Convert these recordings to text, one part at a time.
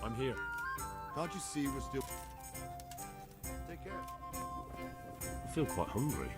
I'm here. Can't you see we're still... Take care. I feel quite hungry.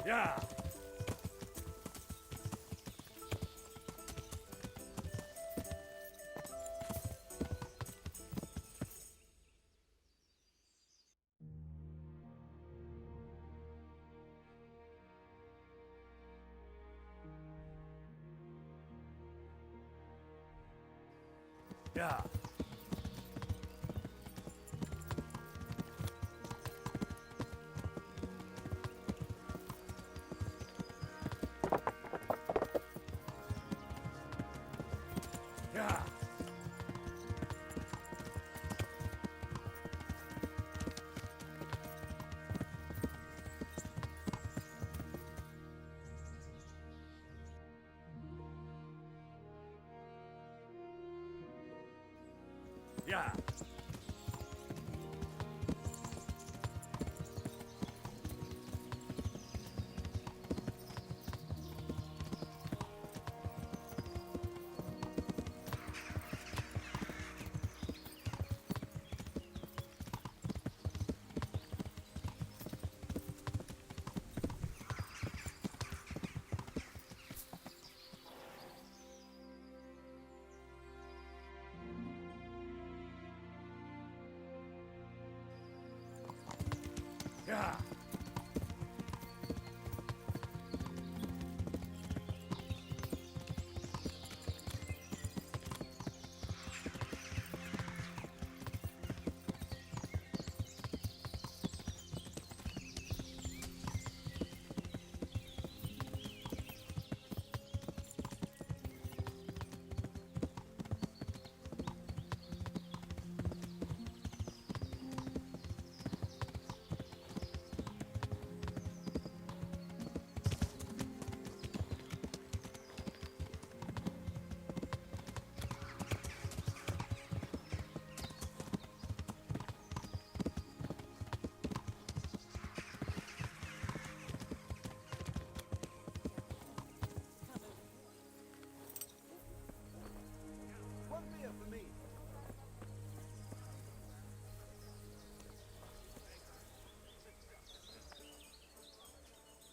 Yeah! Yeah! Yeah! Yeah!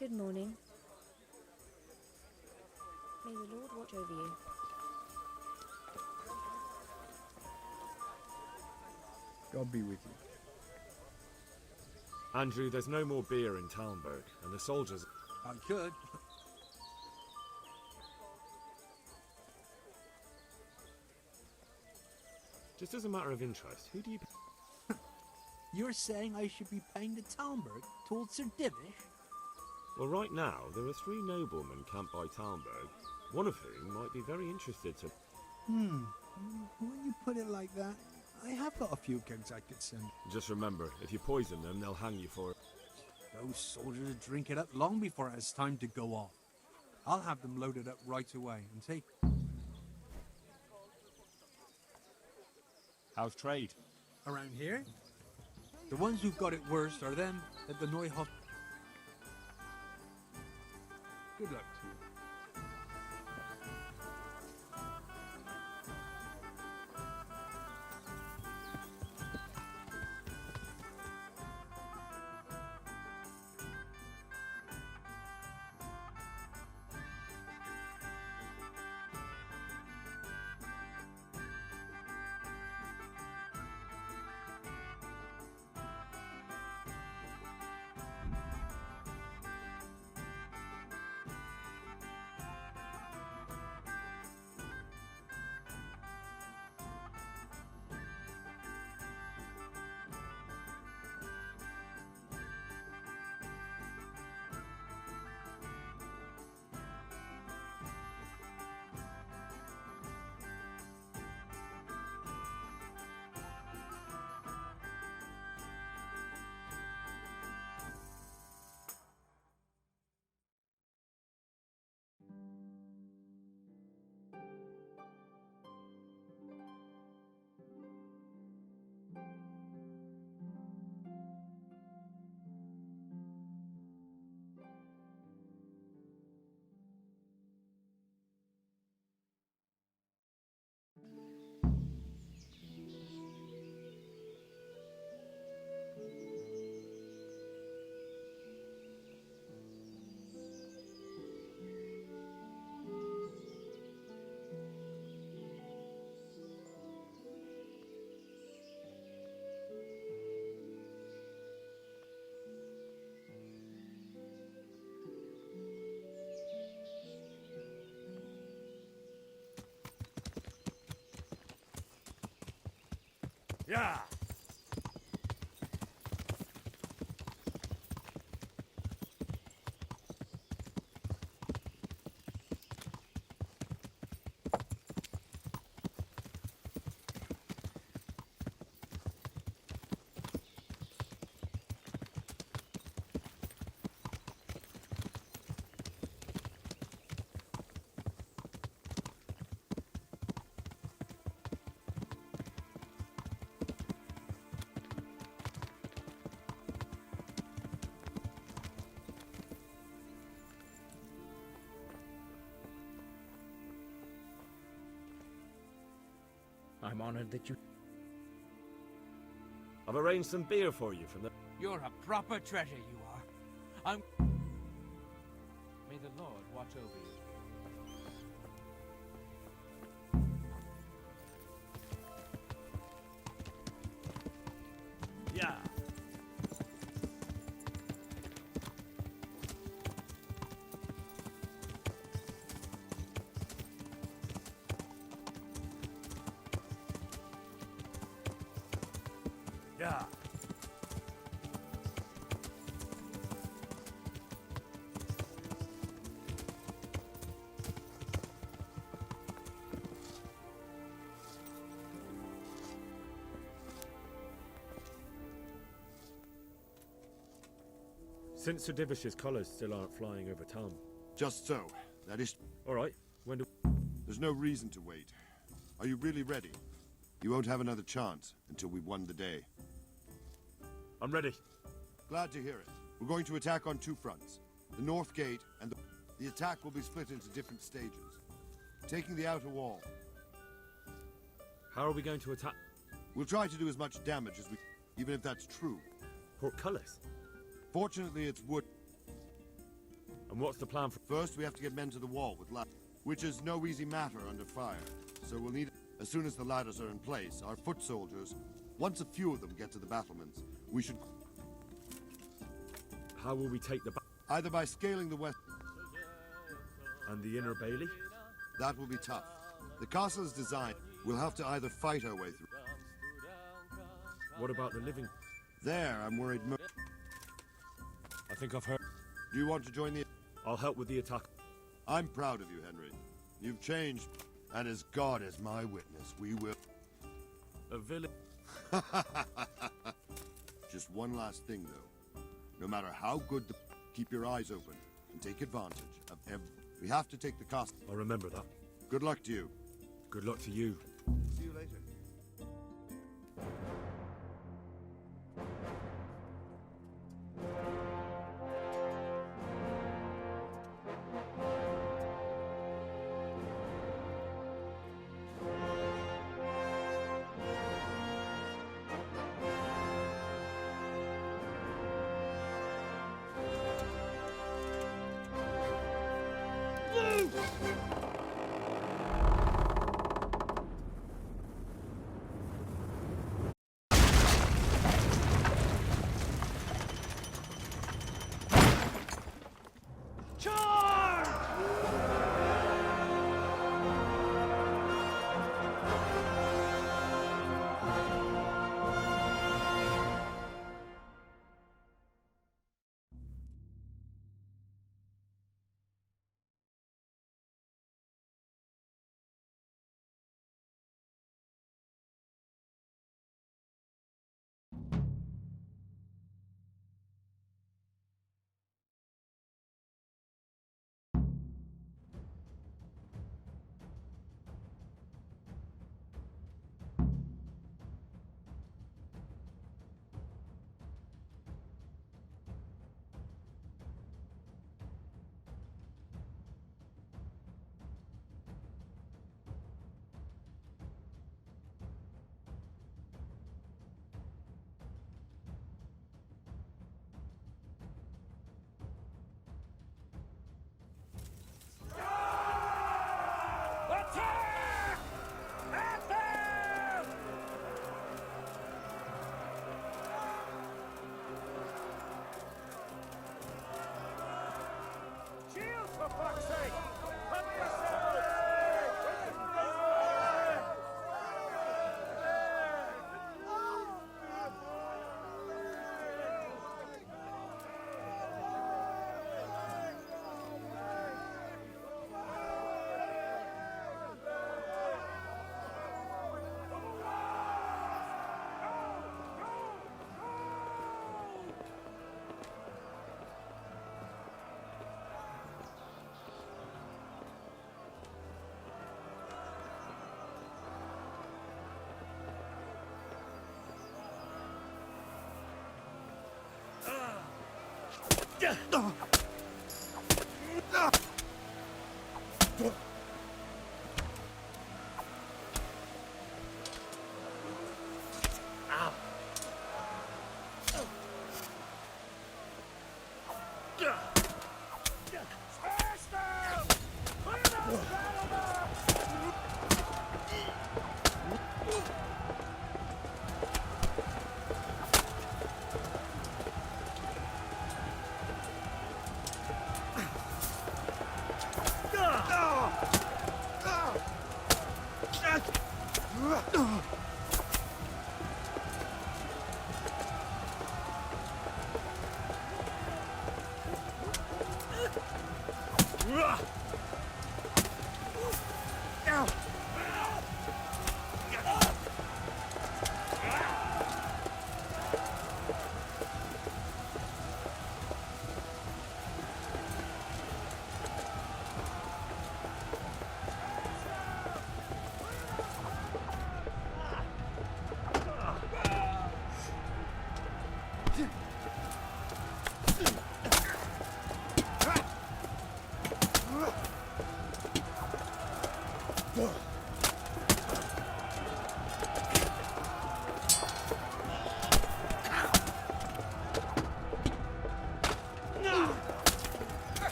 Good morning. May the Lord watch over you. God be with you. Andrew, there's no more beer in Talmberg, and the soldiers... I could. Just as a matter of interest, who do you... You're saying I should be paying the Talmberg towards Sir Divish? Well, right now, there are 3 noblemen camped by Talmberg, one of whom might be very interested to... When you put it like that, I have got a few kegs I could send. Just remember, if you poison them, they'll hang you for it. Those soldiers drink it up long before it has time to go off. I'll have them loaded up right away and take... How's trade? Around here? The ones who've got it worst are them at the Neuhof. Good luck to you. Yeah! I'm honored that you... I've arranged some beer for you from the... You're a proper treasure, you are. I'm... May the Lord watch over you. Yeah! Yeah! Since Sir Divish's colours still aren't flying over town. Just so. That is... All right, when do... There's no reason to wait. Are you really ready? You won't have another chance until we've won the day. I'm ready. Glad to hear it. We're going to attack on 2 fronts. The north gate and the attack will be split into different stages. Taking the outer wall. How are we going to attack? We'll try to do as much damage as we... even if that's true. Portcullis? Fortunately, it's wood. And what's the plan for... First, we have to get men to the wall with ladders, which is no easy matter under fire. So we'll need... As soon as the ladders are in place, our foot soldiers, once a few of them get to the battlements, we should... How will we take the... Either by scaling the west... And the inner bailey? That will be tough. The castle's design, we'll have to either fight our way through. What about the living... There, I'm worried I think I've heard... Do you want to join the... I'll help with the attack. I'm proud of you, Henry. You've changed, and as God is my witness, we will... A village... Just one last thing, though. No matter how good the... Keep your eyes open, and take advantage of every... We have to take the castle. I'll remember that. Good luck to you. Good luck to you. See you later.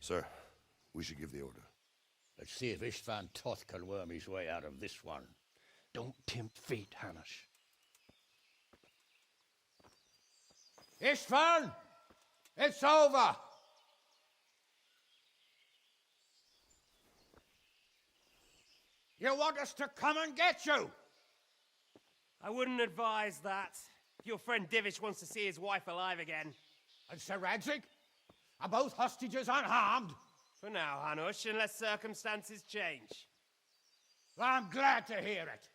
Sir, we should give the order. Let's see if Istvan Toth can worm his way out of this one. Don't tempt fate, Hanish. Istvan! It's over! You want us to come and get you? I wouldn't advise that. Your friend Divish wants to see his wife alive again. And Sir Radzig? Are both hostages unharmed? For now, Hanush, unless circumstances change. Well, I'm glad to hear it.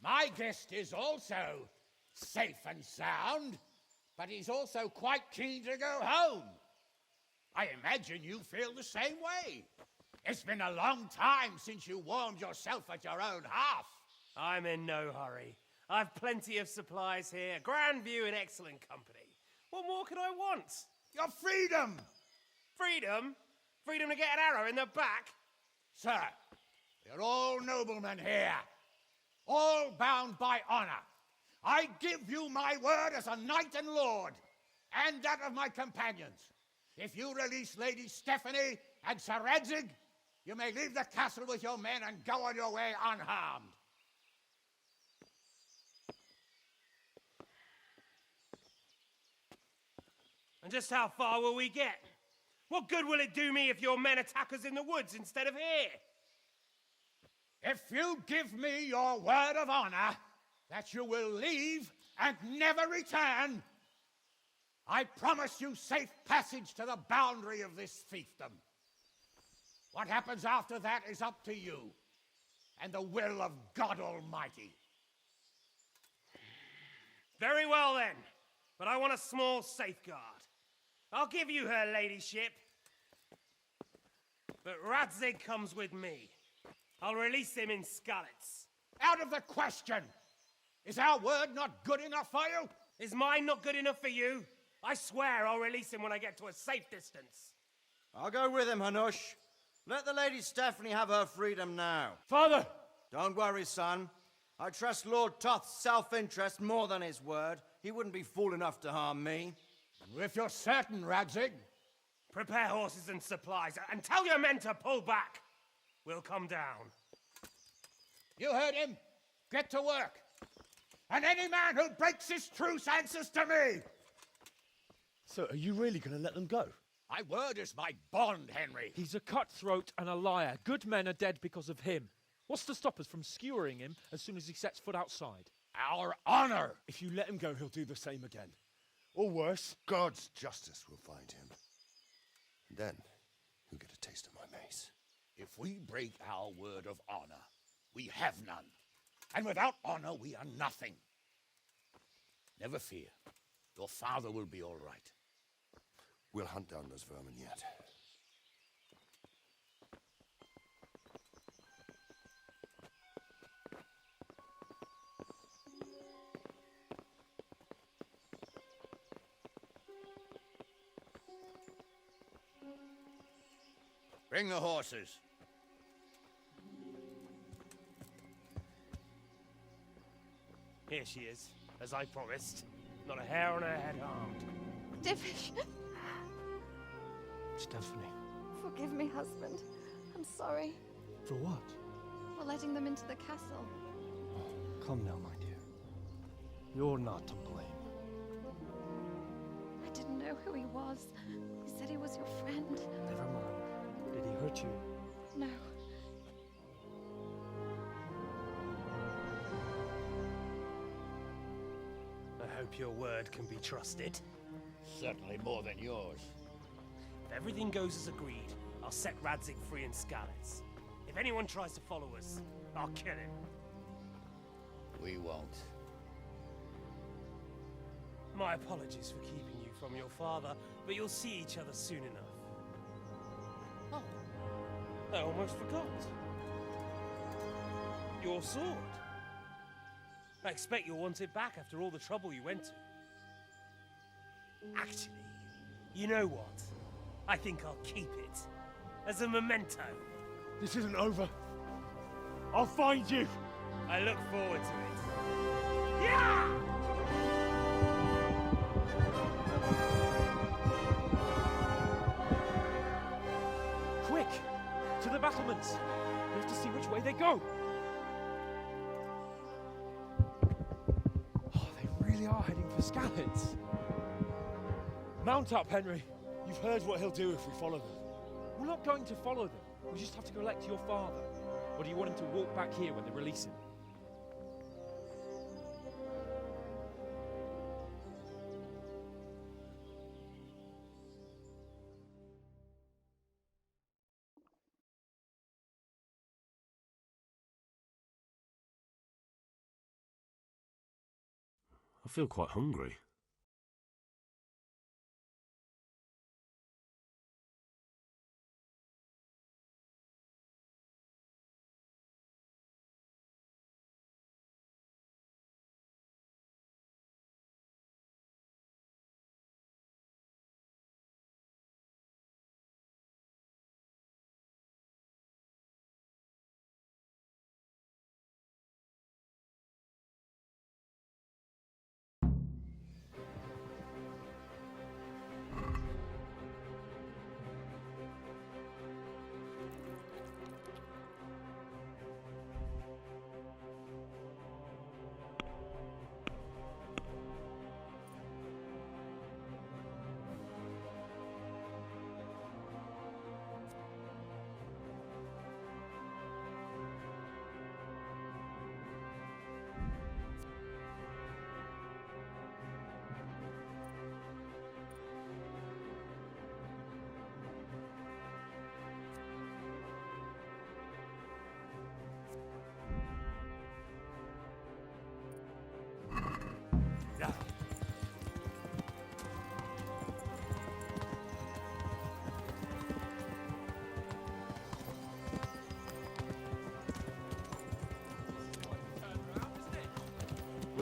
My guest is also safe and sound, but he's also quite keen to go home. I imagine you feel the same way. It's been a long time since you warmed yourself at your own hearth. I'm in no hurry. I've plenty of supplies here, grand view and excellent company. What more could I want? Your freedom! Freedom? Freedom to get an arrow in the back? Sir, you're all noblemen here, all bound by honor. I give you my word as a knight and lord, and that of my companions. If you release Lady Stephanie and Sir Radzig, You may leave the castle with your men and go on your way unharmed. And just how far will we get? What good will it do me if your men attack us in the woods instead of here? If you give me your word of honor that you will leave and never return, I promise you safe passage to the boundary of this fiefdom. What happens after that is up to you and the will of God Almighty. Very well then, but I want a small safeguard. I'll give you her ladyship, but Radzig comes with me. I'll release him in Skalitz. Out of the question! Is our word not good enough for you? Is mine not good enough for you? I swear I'll release him when I get to a safe distance. I'll go with him, Hanush. Let the Lady Stephanie have her freedom now. Father! Don't worry, son. I trust Lord Toth's self-interest more than his word. He wouldn't be fool enough to harm me. If you're certain, Radzig. Prepare horses and supplies, and tell your men to pull back. We'll come down. You heard him. Get to work. And any man who breaks this truce answers to me. So are you really going to let them go? My word is my bond, Henry. He's a cutthroat and a liar. Good men are dead because of him. What's to stop us from skewering him as soon as he sets foot outside? Our honor. If you let him go, he'll do the same again. Or worse. God's justice will find him. And then he'll get a taste of my mace. If we break our word of honor, we have none. And without honor, we are nothing. Never fear. Your father will be all right. We'll hunt down those vermin yet. Bring the horses. Here she is, as I promised. Not a hair on her head harmed. Divish, Stephanie. forgive me, husband. I'm sorry For what? for letting them into the castle. Come now, my dear. You're not to blame. I didn't know who he was. He said he was your friend. Never mind. Did he hurt you? No. I hope your word can be trusted. Certainly more than yours. If everything goes as agreed, I'll set Radzig free in Skalitz. If anyone tries to follow us, I'll kill him. We won't. My apologies for keeping you from your father, but you'll see each other soon enough. Oh, I almost forgot. Your sword. I expect you'll want it back after all the trouble you went to. Actually, you know what? I think I'll keep it. As a memento. This isn't over. I'll find you. I look forward to it. Yeah! Quick! To the battlements! We have to see which way they go! Oh, they really are heading for Skalitz. Mount up, Henry. You've heard what he'll do if we follow them. We're not going to follow them. We just have to go elect your father. Or do you want him to walk back here when they release him? I feel quite hungry.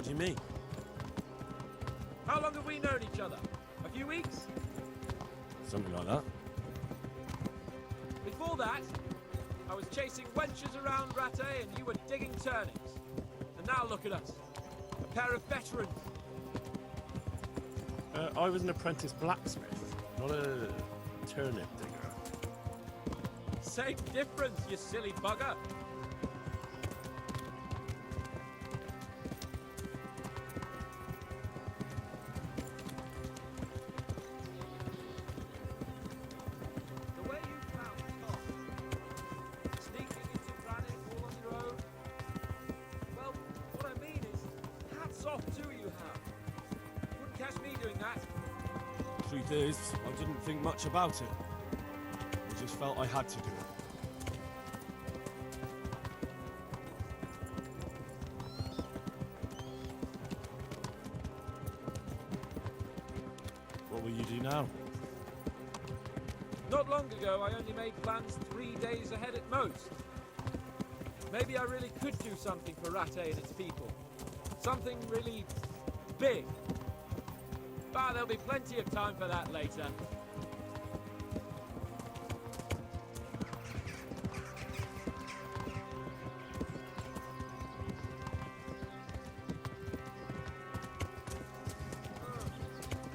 do you mean? How long have we known each other? A few weeks? Something like that. Before that, I was chasing wenches around Rattay and you were digging turnings. And now look at us. A pair of veterans. I was an apprentice blacksmith, not a turnip digger. Same difference, you silly bugger. The way you found Tom, sneaking into Granite all on your own. Well, what I mean is, hats off to you, Hal. Wouldn't catch me doing that. Truth is, I didn't think much about it. I just felt I had to do it. What will you do now? Not long ago, I only made plans 3 days ahead at most. Maybe I really could do something for Rattay and its people. Something really big. But there'll be plenty of time for that later.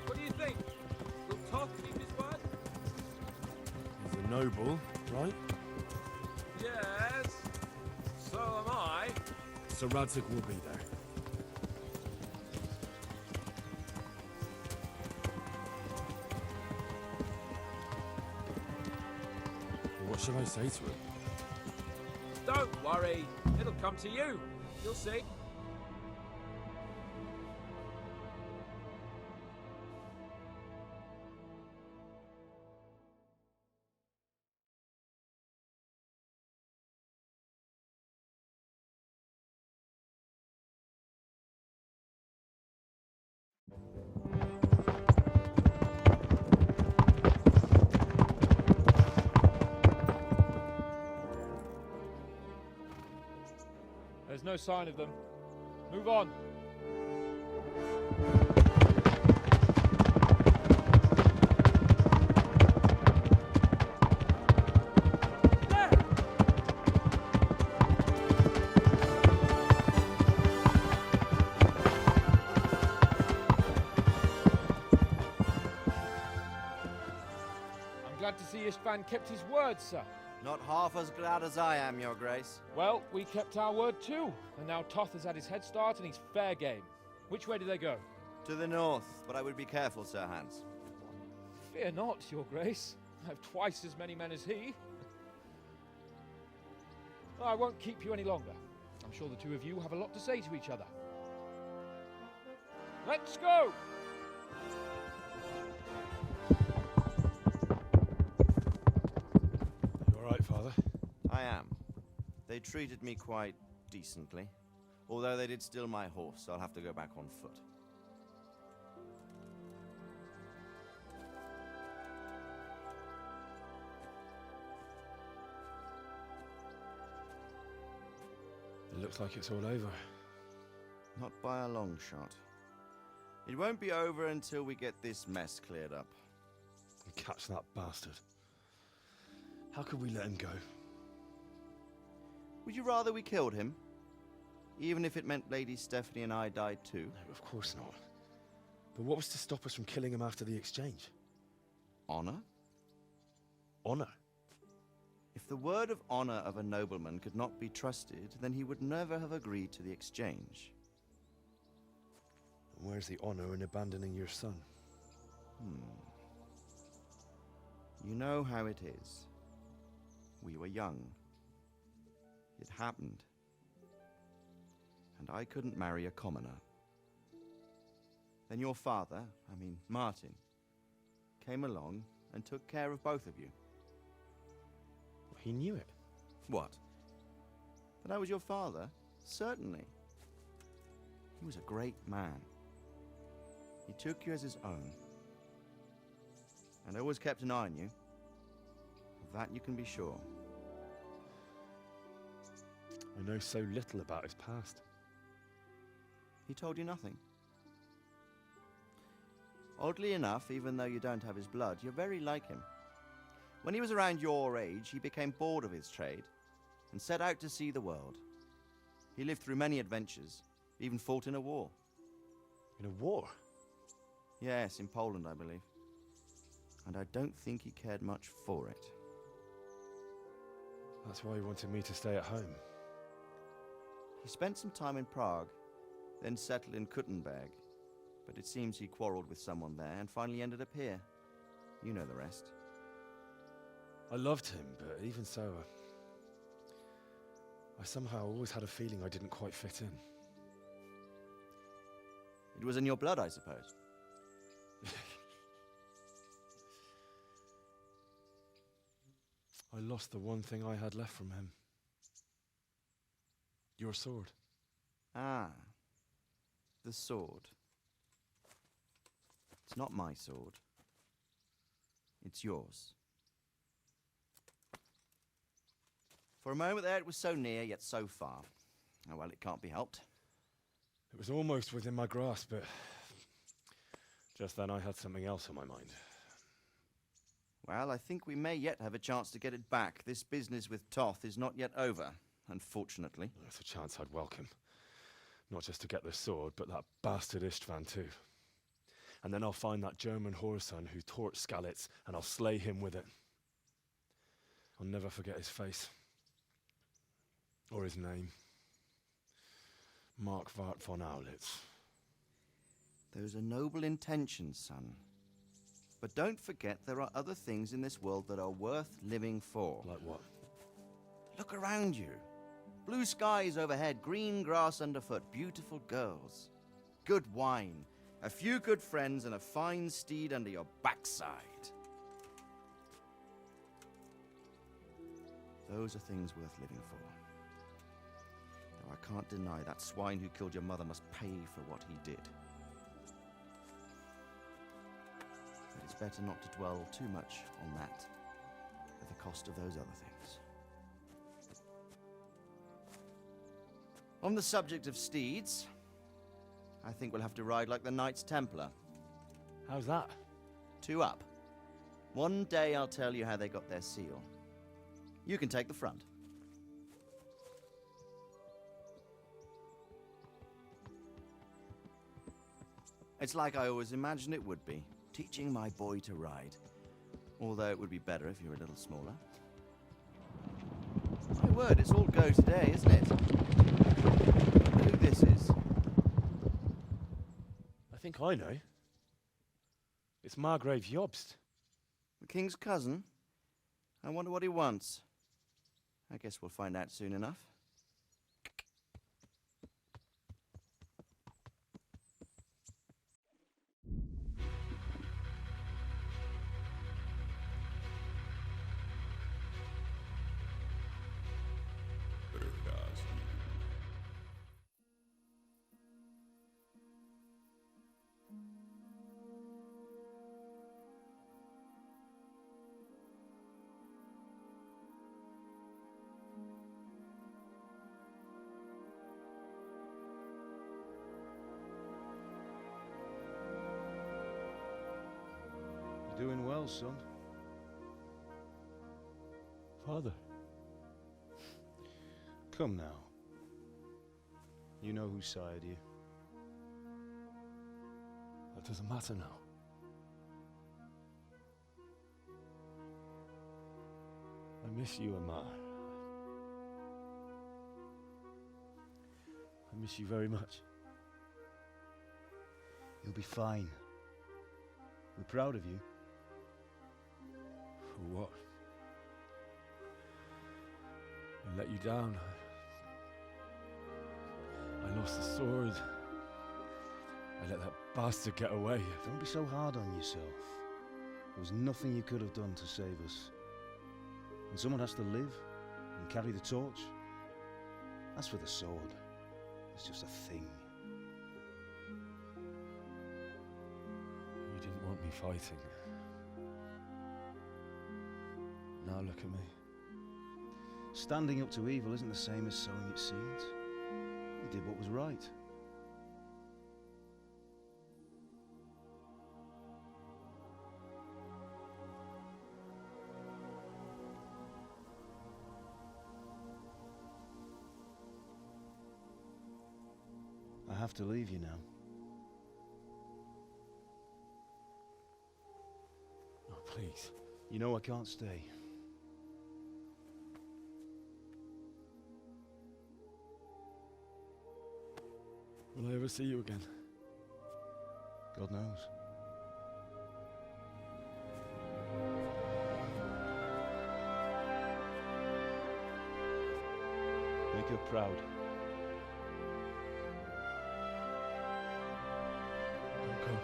What do you think? Will Toth keep his word? He's a noble, right? Yes. So am I. So Radzig will be there. What should I say to him? Don't worry. It'll come to you. You'll see. There's no sign of them. Move on. There! I'm glad to see Istvan kept his word, sir. Not half as glad as I am, Your Grace. Well, we kept our word too, and now Toth has had his head start and he's fair game. Which way do they go? To the north, but I would be careful, Sir Hans. Fear not, Your Grace. I have twice as many men as he. I won't keep you any longer. I'm sure the two of you have a lot to say to each other. Let's go! You all right, Father? I am. They treated me quite decently. Although they did steal my horse, so I'll have to go back on foot. It looks like it's all over. Not by a long shot. It won't be over until we get this mess cleared up. And catch that bastard. How could we let him go? Would you rather we killed him? Even if it meant Lady Stephanie and I died too? No, of course not. But what was to stop us from killing him after the exchange? Honor? Honor? If the word of honor of a nobleman could not be trusted, then he would never have agreed to the exchange. And where's the honor in abandoning your son? You know how it is. We were young. It happened. And I couldn't marry a commoner. Then your father, Martin, came along and took care of both of you. He knew it. What? That I was your father? Certainly. He was a great man. He took you as his own. And always kept an eye on you. Of that you can be sure. I know so little about his past. He told you nothing? Oddly enough, even though you don't have his blood, you're very like him. When he was around your age, he became bored of his trade and set out to see the world. He lived through many adventures, even fought in a war. In a war? Yes, in Poland, I believe. And I don't think he cared much for it. That's why he wanted me to stay at home. He spent some time in Prague, then settled in Kuttenberg. But it seems he quarreled with someone there and finally ended up here. You know the rest. I loved him, but even so, I somehow always had a feeling I didn't quite fit in. It was in your blood, I suppose. I lost the one thing I had left from him. Your sword. Ah, the sword. It's not my sword. It's yours. For a moment there, it was so near, yet so far. Oh, well, it can't be helped. It was almost within my grasp, but just then I had something else on my mind. Well, I think we may yet have a chance to get it back. This business with Toth is not yet over, unfortunately. That's a chance I'd welcome. Not just to get the sword, but that bastard Istvan too. And then I'll find that German whoreson who torched Skalitz, and I'll slay him with it. I'll never forget his face. Or his name. Mark Vart von Aulitz. Those are noble intentions, son. But don't forget there are other things in this world that are worth living for. Like what? Look around you. Blue skies overhead, green grass underfoot, beautiful girls. Good wine, a few good friends, and a fine steed under your backside. Those are things worth living for. Though I can't deny that swine who killed your mother must pay for what he did. But it's better not to dwell too much on that at the cost of those other things. On the subject of steeds, I think we'll have to ride like the Knights Templar. How's that? 2 up. One day I'll tell you how they got their seal. You can take the front. It's like I always imagined it would be, teaching my boy to ride. Although it would be better if you were a little smaller. My word, it's all go today, isn't it? I wonder who this is. I think I know. It's Margrave Jobst. The king's cousin? I wonder what he wants. I guess we'll find out soon enough. You're doing well, son. Father. Come now. You know who sired you. That doesn't matter now. I miss you, Amar. I miss you very much. You'll be fine. We're proud of you. For what? I let you down. I lost the sword. I let that bastard get away. Don't be so hard on yourself. There was nothing you could have done to save us. And someone has to live and carry the torch. As for the sword, it's just a thing. You didn't want me fighting. Now look at me. Standing up to evil isn't the same as sowing its seeds. You did what was right. have to leave you now. Oh, please. You know I can't stay. Will I ever see you again? God knows. Make her proud. Don't go.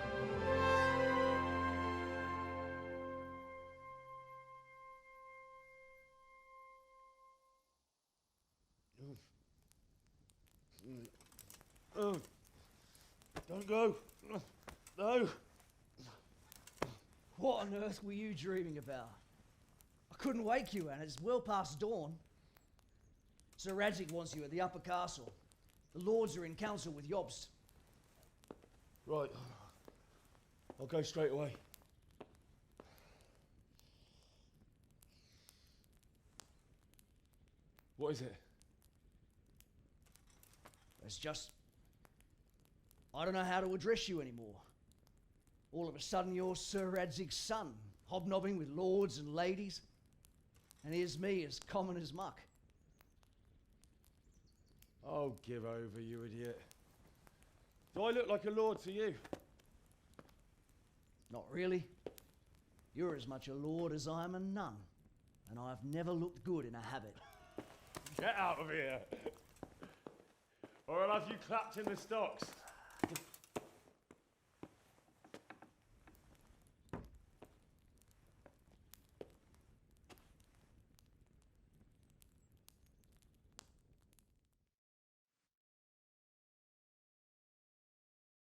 Oh, don't go. No. What on earth were you dreaming about? I couldn't wake you, and it's well past dawn. Sir Radzig wants you at the upper castle. The lords are in council with Jobst. Right. I'll go straight away. What is it? It's just... I don't know how to address you anymore. All of a sudden you're Sir Radzig's son, hobnobbing with lords and ladies. And here's me, as common as muck. Oh, give over, you idiot. Do I look like a lord to you? Not really. You're as much a lord as I am a nun. And I've never looked good in a habit. Get out of here! Or I'll have you clapped in the stocks.